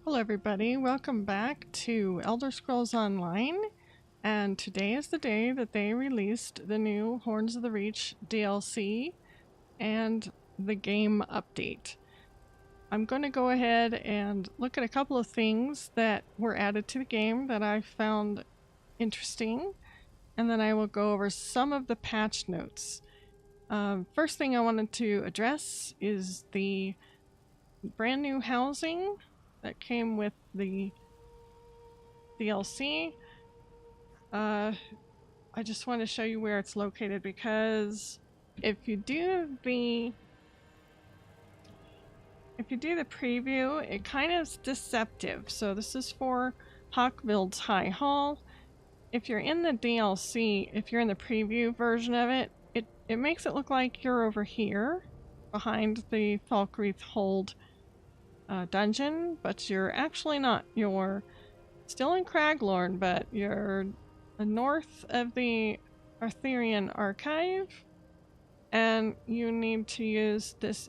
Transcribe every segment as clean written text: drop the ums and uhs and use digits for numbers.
Hello everybody, welcome back to Elder Scrolls Online, and today is the day that they released the new Horns of the Reach DLC and the game update. I'm going to go ahead and look at a couple of things that were added to the game that I found interesting, and then I will go over some of the patch notes. First thing I wanted to address is the brand new housing that came with the DLC. I just want to show you where it's located, because if you do the preview, it kind of is deceptive. So this is for Hawkville's High Hall. If you're in the DLC, if you're in the preview version of it, it makes it look like you're over here behind the Falkreath Hold dungeon, but you're actually not. You're still in Craglorn, but you're north of the Arthurian Archive, and you need to use this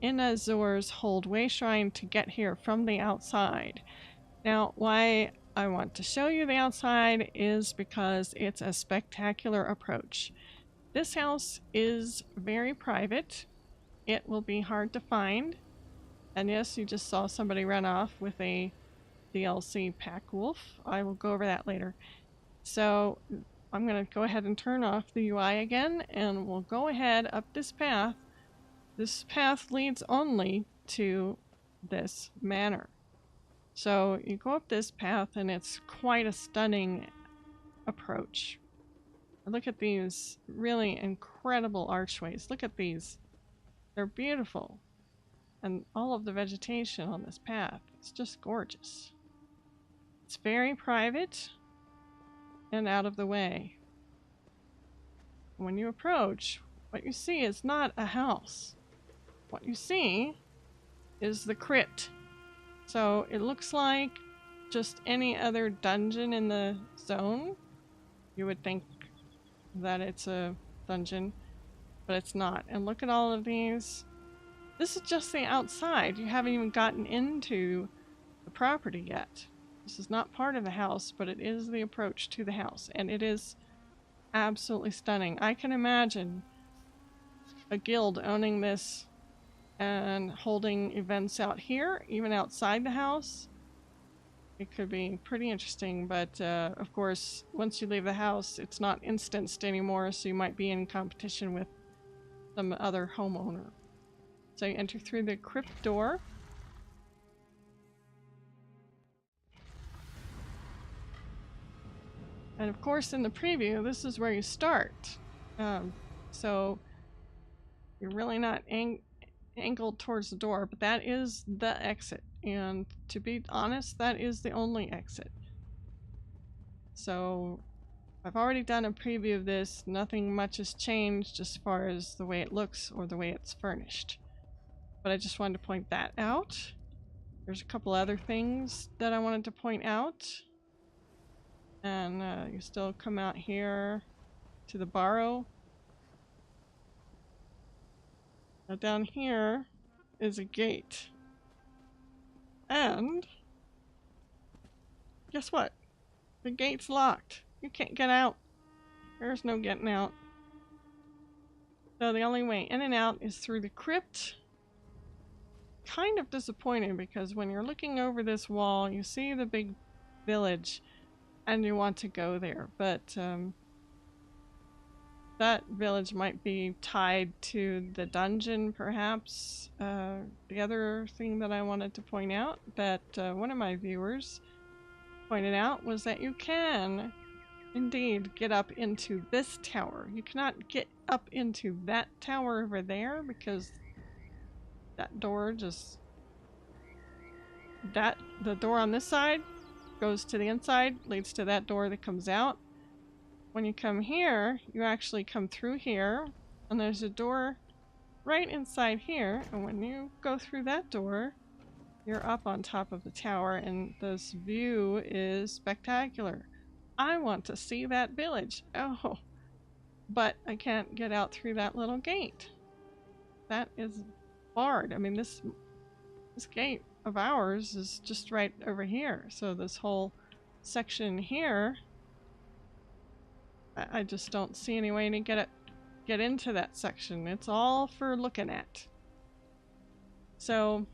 Inazor's Hold Way Shrine to get here from the outside. Now, why I want to show you the outside is because it's a spectacular approach. This house is very private. It will be hard to find. And yes, you just saw somebody run off with a DLC pack wolf. I will go over that later. So I'm going to go ahead and turn off the UI again, and we'll go ahead up this path. This path leads only to this manor. So you go up this path, and it's quite a stunning approach. Look at these really incredible archways. Look at these. They're beautiful. And all of the vegetation on this path, it's just gorgeous. It's very private and out of the way. When you approach, what you see is not a house. What you see is the crypt. So it looks like just any other dungeon in the zone. You would think that it's a dungeon, but it's not. And look at all of these. This is just the outside. You haven't even gotten into the property yet. This is not part of the house, but it is the approach to the house, and it is absolutely stunning. I can imagine a guild owning this and holding events out here, even outside the house. It could be pretty interesting, but of course, once you leave the house, it's not instanced anymore, so you might be in competition with some other homeowner. So you enter through the crypt door. And of course, in the preview, this is where you start. So you're really not angled towards the door, but that is the exit. And to be honest, that is the only exit. So I've already done a preview of this. Nothing much has changed as far as the way it looks or the way it's furnished. But I just wanted to point that out. There's a couple other things that I wanted to point out. And you still come out here to the Barrow. Now down here is a gate. And guess what? The gate's locked. You can't get out. There's no getting out. So the only way in and out is through the crypt. Kind of disappointing, because when you're looking over this wall, you see the big village and you want to go there, but that village might be tied to the dungeon, perhaps. The other thing that I wanted to point out that one of my viewers pointed out was that you can indeed get up into this tower. You cannot get up into that tower over there, because that door just... the door on this side goes to the inside, leads to that door that comes out. When you come here, you actually come through here, and there's a door right inside here, and when you go through that door, you're up on top of the tower, and this view is spectacular. I want to see that village. Oh, but I can't get out through that little gate. That is barred. I mean, this gate of ours is just right over here. So this whole section here, I just don't see any way to get into that section. It's all for looking at. So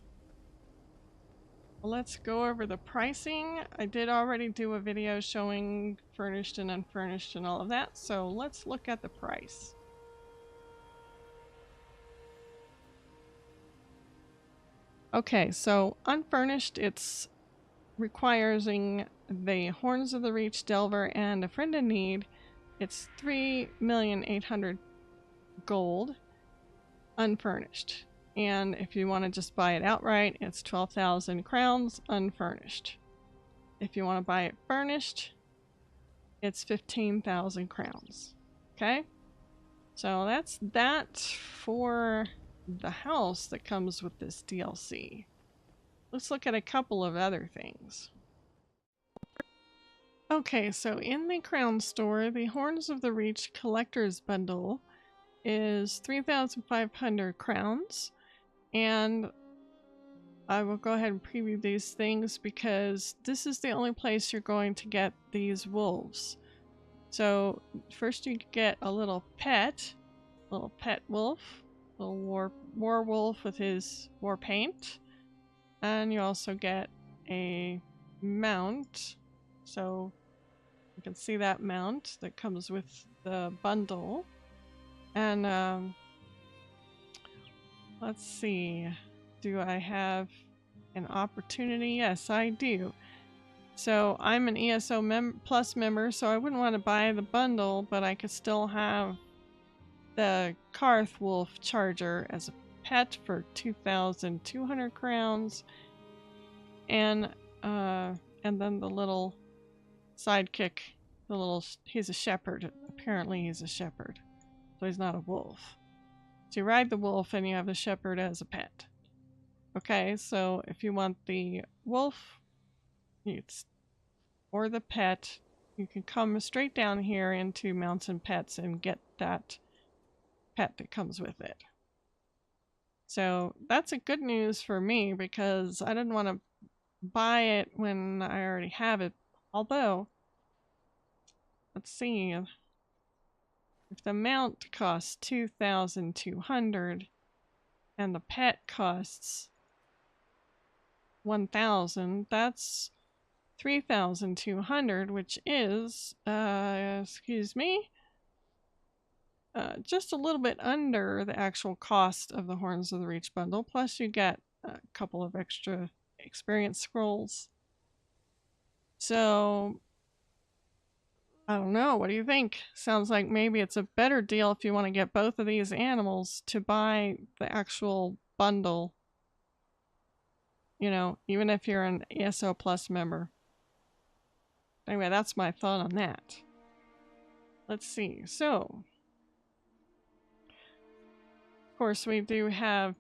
let's go over the pricing. I did already do a video showing furnished and unfurnished and all of that. So let's look at the price. Okay, so unfurnished, it's requiring the Horns of the Reach Delver and a Friend in Need. It's 3,800,000 gold unfurnished. And if you want to just buy it outright, it's 12,000 crowns unfurnished. If you want to buy it furnished, it's 15,000 crowns. Okay? So that's that for the house that comes with this DLC. Let's look at a couple of other things. Okay, so in the Crown Store, the Horns of the Reach Collector's Bundle is 3,500 crowns, and I will go ahead and preview these things because this is the only place you're going to get these wolves. So first you get a little pet wolf, little war wolf with his war paint, and you also get a mount. So you can see that mount that comes with the bundle. And let's see, do I have an opportunity? Yes, I do. So I'm an ESO Plus member, so I wouldn't want to buy the bundle, but I could still have the Karth Wolf Charger as a pet for 2,200 crowns, and then the little sidekick, he's a shepherd. Apparently he's a shepherd, so he's not a wolf. So you ride the wolf and you have the shepherd as a pet. Okay, so if you want the wolf or the pet, you can come straight down here into Mounts and Pets and get that pet that comes with it. So that's a good news for me because I didn't want to buy it when I already have it. Although, let's see, if the mount costs 2,200 and the pet costs 1,000, that's 3,200, which is, excuse me, just a little bit under the actual cost of the Horns of the Reach bundle. Plus you get a couple of extra experience scrolls. So I don't know, what do you think? Sounds like maybe it's a better deal if you want to get both of these animals to buy the actual bundle. You know, even if you're an ESO Plus member. Anyway, that's my thought on that. Let's see. So, of course, we do have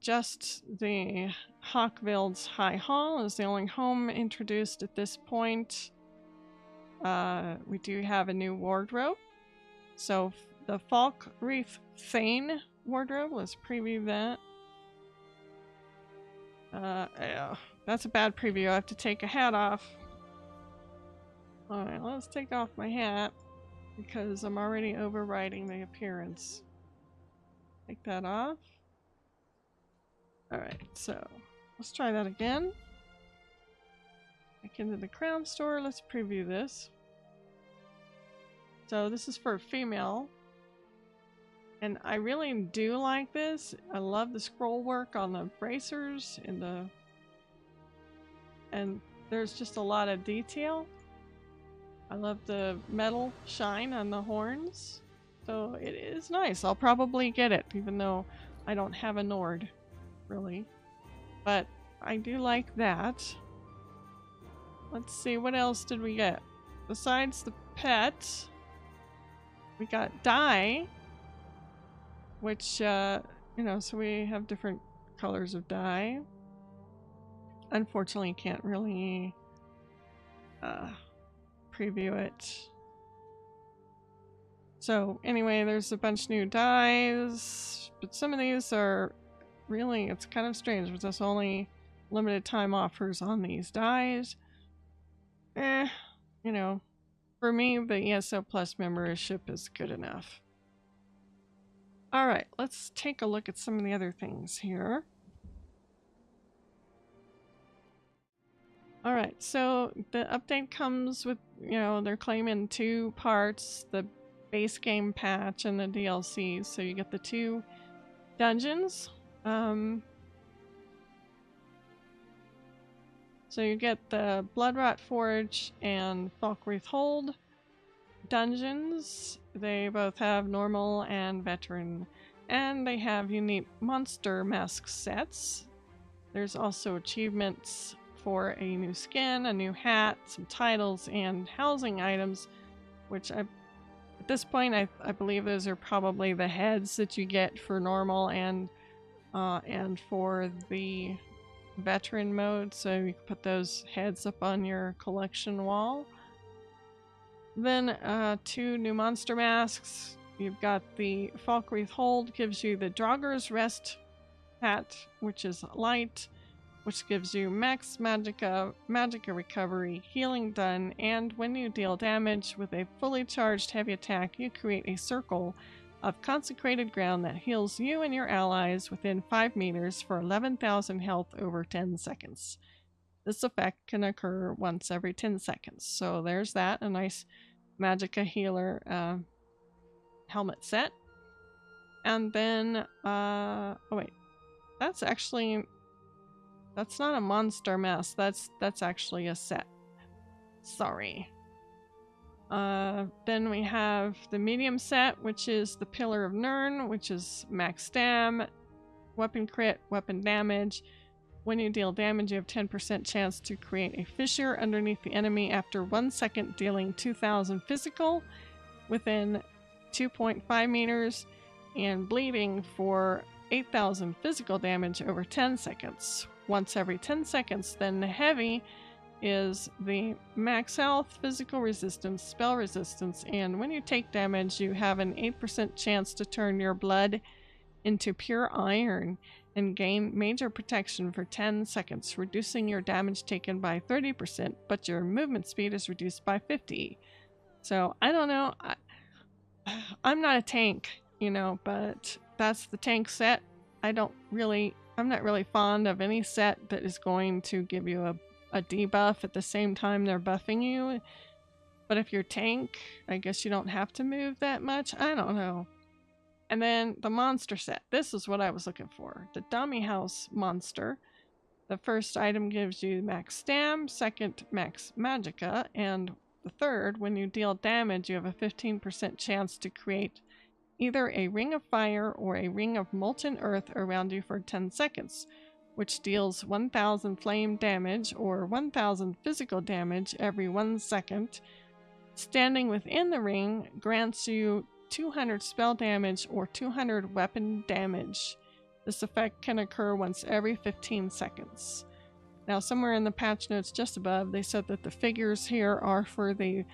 just the Hag Ravens High Hall is the only home introduced at this point. We do have a new wardrobe. So the Falk Reef Thane wardrobe, let's preview that. Yeah, that's a bad preview. I have to take a hat off. Alright, let's take off my hat because I'm already overriding the appearance. Take that off. Alright, so let's try that again. Back into the Crown Store, let's preview this. So this is for a female. And I really do like this. I love the scroll work on the bracers and there's just a lot of detail. I love the metal shine on the horns. So it is nice. I'll probably get it, even though I don't have a Nord, really. But I do like that. Let's see, what else did we get? Besides the pet, we got dye, which, you know, so we have different colors of dye. Unfortunately, can't really preview it. So anyway, there's a bunch of new dyes, but some of these are really, it's kind of strange, but there's only limited time offers on these dies. You know, for me, the ESO Plus membership is good enough. Alright, let's take a look at some of the other things here. Alright, so the update comes with, you know, they're claiming 2 parts, the base game patch and the DLC, so you get the 2 dungeons. So you get the Bloodrot Forge and Falkreath Hold dungeons. They both have normal and veteran, and they have unique monster mask sets. There's also achievements for a new skin, a new hat, some titles, and housing items, which at this point I believe those are probably the heads that you get for normal and for the veteran mode, so you can put those heads up on your collection wall. Then 2 new monster masks. You've got the Falkreath Hold, gives you the Draugr's Rest hat, which is light, which gives you max magicka recovery, healing done, and when you deal damage with a fully charged heavy attack, you create a circle of consecrated ground that heals you and your allies within 5 meters for 11,000 health over 10 seconds. This effect can occur once every 10 seconds. So there's that, a nice magicka healer helmet set. And then, oh wait, that's not a monster mask, that's actually a set. Sorry. Then we have the medium set, which is the Pillar of Nirn, which is max stam, weapon crit, weapon damage. When you deal damage, you have 10% chance to create a fissure underneath the enemy after 1 second, dealing 2,000 physical within 2.5 meters, and bleeding for 8,000 physical damage over 10 seconds. Once every 10 seconds, then the heavy is the max health, physical resistance, spell resistance, and when you take damage, you have an 8% chance to turn your blood into pure iron and gain major protection for 10 seconds, reducing your damage taken by 30%, but your movement speed is reduced by 50%. So, I don't know, I'm not a tank, you know, but that's the tank set. I'm not really fond of any set that is going to give you a debuff at the same time they're buffing you. But if you're tank, I guess you don't have to move that much. I don't know. And then the monster set. This is what I was looking for. The Dummy House monster. The first item gives you max stam, second max magicka, and the third, when you deal damage, you have a 15% chance to create either a ring of fire or a ring of molten earth around you for 10 seconds, which deals 1,000 flame damage or 1,000 physical damage every 1 second. Standing within the ring grants you 200 spell damage or 200 weapon damage. This effect can occur once every 15 seconds. Now, somewhere in the patch notes just above, they said that the figures here are for the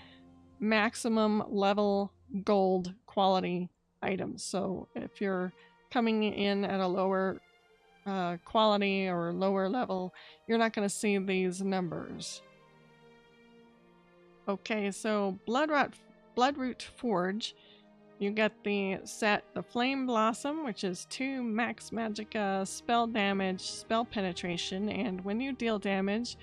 maximum level gold quality items. So if you're coming in at a lower quality or lower level, you're not going to see these numbers. Okay, so Bloodroot Forge. You get the set, the Flame Blossom, which is 2 max magicka, spell damage, spell penetration, and when you deal damage,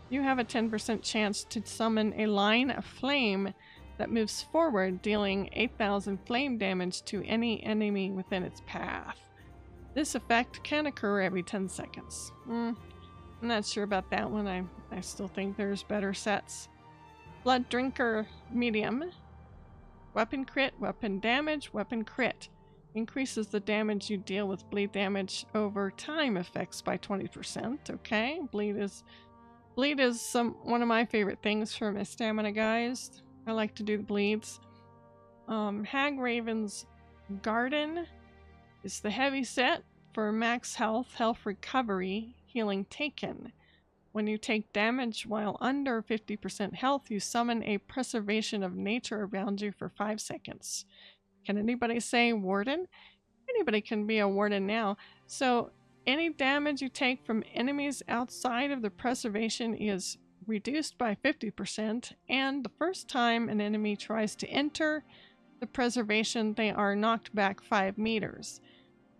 you have a 10% chance to summon a line of flame that moves forward, dealing 8,000 flame damage to any enemy within its path. This effect can occur every 10 seconds. I'm not sure about that one. I still think there's better sets. Blood Drinker Medium. Weapon crit, weapon damage, weapon crit. Increases the damage you deal with bleed damage over time effects by 20%. Okay, bleed is one of my favorite things for my stamina guys. I like to do the bleeds. Hag Ravens Garden is the heavy set for max health recovery, healing taken. When you take damage while under 50% health, you summon a preservation of nature around you for 5 seconds. Can anybody say warden? Anybody can be a warden now. So Any damage you take from enemies outside of the preservation is reduced by 50%, and the first time an enemy tries to enter the preservation, they are knocked back 5 meters.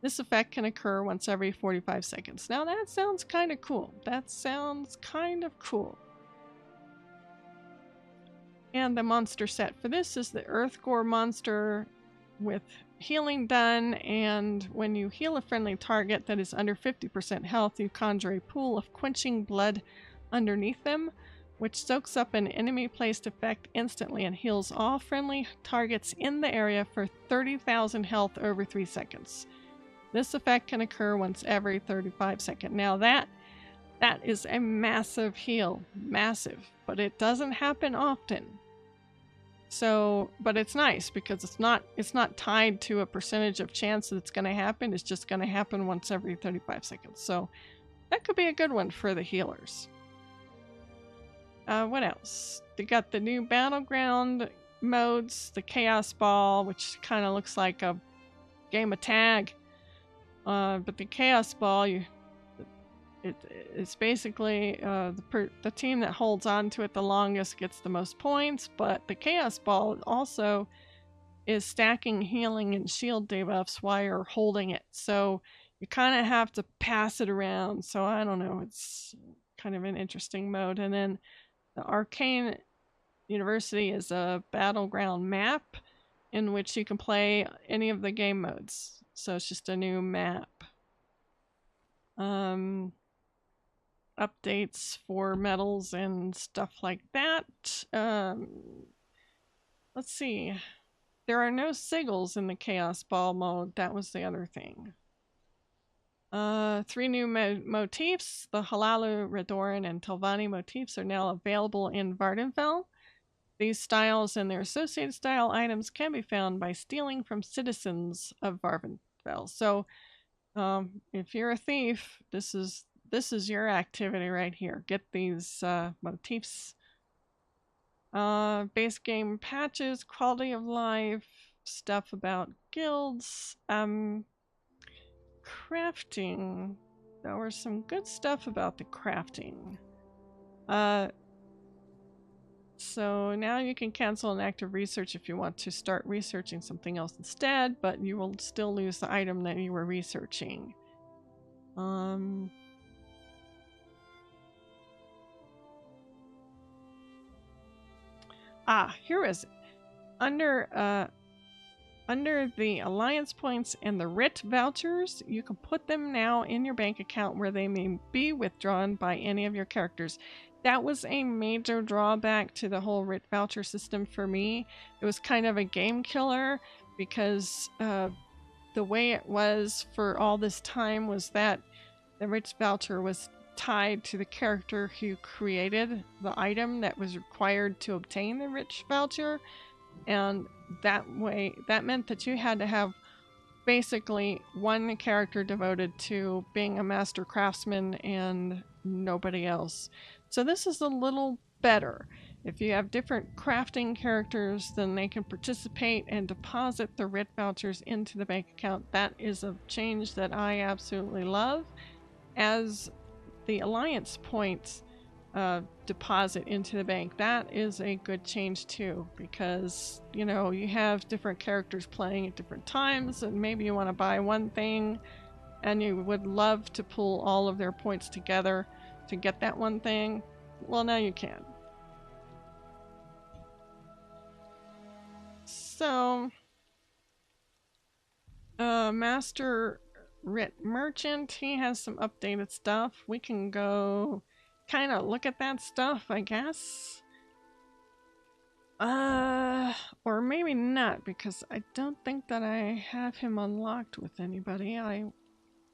This effect can occur once every 45 seconds. Now that sounds kind of cool. That sounds kind of cool. And the monster set for this is the Earth Gore monster with healing done, and when you heal a friendly target that is under 50% health, you conjure a pool of quenching blood underneath them, which soaks up an enemy placed effect instantly and heals all friendly targets in the area for 30,000 health over 3 seconds. This effect can occur once every 35 seconds. Now that is a massive heal. Massive. But it doesn't happen often. So, but it's nice because it's not tied to a percentage of chance that it's going to happen. It's just going to happen once every 35 seconds. So that could be a good one for the healers. What else? They got the new Battleground modes, the Chaos Ball, which kind of looks like a game of tag. But the Chaos Ball, it's basically the team that holds on to it the longest gets the most points, but the Chaos Ball also is stacking healing and shield debuffs while you're holding it. So you kind of have to pass it around. So I don't know, it's kind of an interesting mode. And then the Arcane University is a battleground map in which you can play any of the game modes. So it's just a new map. Updates for medals and stuff like that. Let's see. There are no sigils in the Chaos Ball mode. That was the other thing. 3 new motifs. The Halalu, Redoran, and Telvanni motifs are now available in Vardenfell. These styles and their associated style items can be found by stealing from citizens of Vardenfell. So, if you're a thief, this is your activity right here. Get these motifs. Base game patches, quality of life, stuff about guilds, crafting. There was some good stuff about the crafting. So now you can cancel an active research if you want to start researching something else instead, but you will still lose the item that you were researching. Here is it. Under the Alliance points and the RIT Vouchers, you can put them now in your bank account where they may be withdrawn by any of your characters. That was a major drawback to the whole RIT Voucher system for me. It was kind of a game killer because the way it was for all this time was that the RIT Voucher was tied to the character who created the item that was required to obtain the RIT Voucher. And that meant that you had to have basically one character devoted to being a master craftsman and nobody else. So this is a little better. If you have different crafting characters, then they can participate and deposit the RIT vouchers into the bank account. That is a change that I absolutely love. As the Alliance points deposit into the bank, that is a good change too, because you know you have different characters playing at different times, and maybe you want to buy one thing and you would love to pull all of their points together to get that one thing. Well, now you can. So Master RIT Merchant, he has some updated stuff. We can go kind of look at that stuff, I guess. Or maybe not, because I don't think that I have him unlocked with anybody. I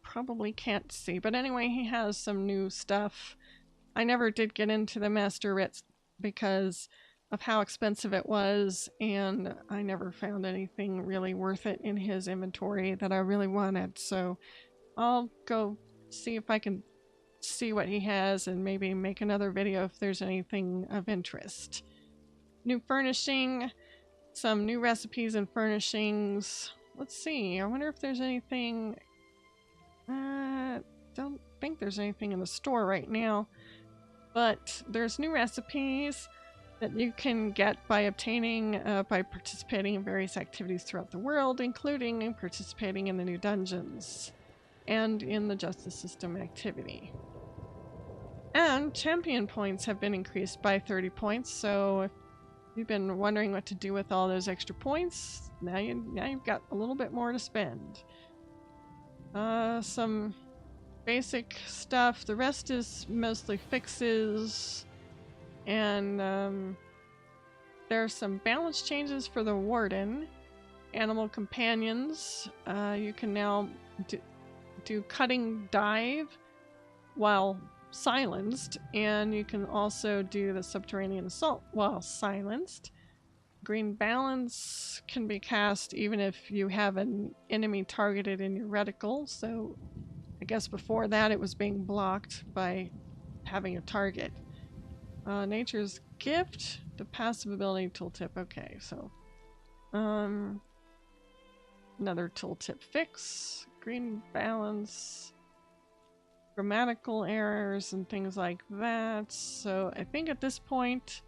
probably can't see. But anyway, he has some new stuff. I never did get into the Master RIT because of how expensive it was, and I never found anything really worth it in his inventory that I really wanted. So I'll go see if I can see what he has and maybe make another video if there's anything of interest. New furnishing, some new recipes and furnishings. Let's see, I wonder if there's anything don't think there's anything in the store right now, but there's new recipes that you can get by obtaining by participating in various activities throughout the world, including participating in the new dungeons and in the justice system activity. And champion points have been increased by 30 points, so if you've been wondering what to do with all those extra points, now you've got a little bit more to spend. Some basic stuff. The rest is mostly fixes, and there are some balance changes for the warden. Animal companions. You can now do cutting dive while silenced, and you can also do the subterranean assault while silenced. Green balance can be cast even if you have an enemy targeted in your reticle, so I guess before that it was being blocked by having a target. Nature's gift, the passive ability tooltip. Okay, so another tooltip fix, green balance, grammatical errors and things like that. So I think at this point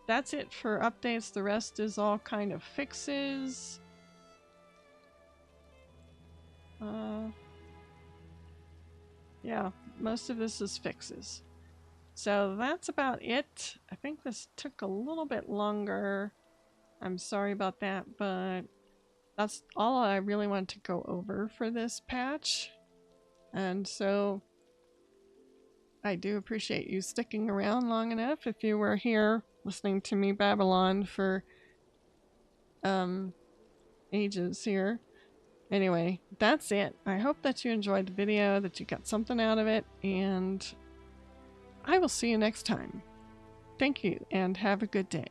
that's it for updates. The rest is all kind of fixes. Yeah, most of this is fixes. So that's about it. I think this took a little bit longer. I'm sorry about that, but that's all I really want to go over for this patch. And so I do appreciate you sticking around long enough if you were here listening to me Babylon for ages here. Anyway, that's it. I hope that you enjoyed the video, that you got something out of it, and I will see you next time. Thank you, and have a good day.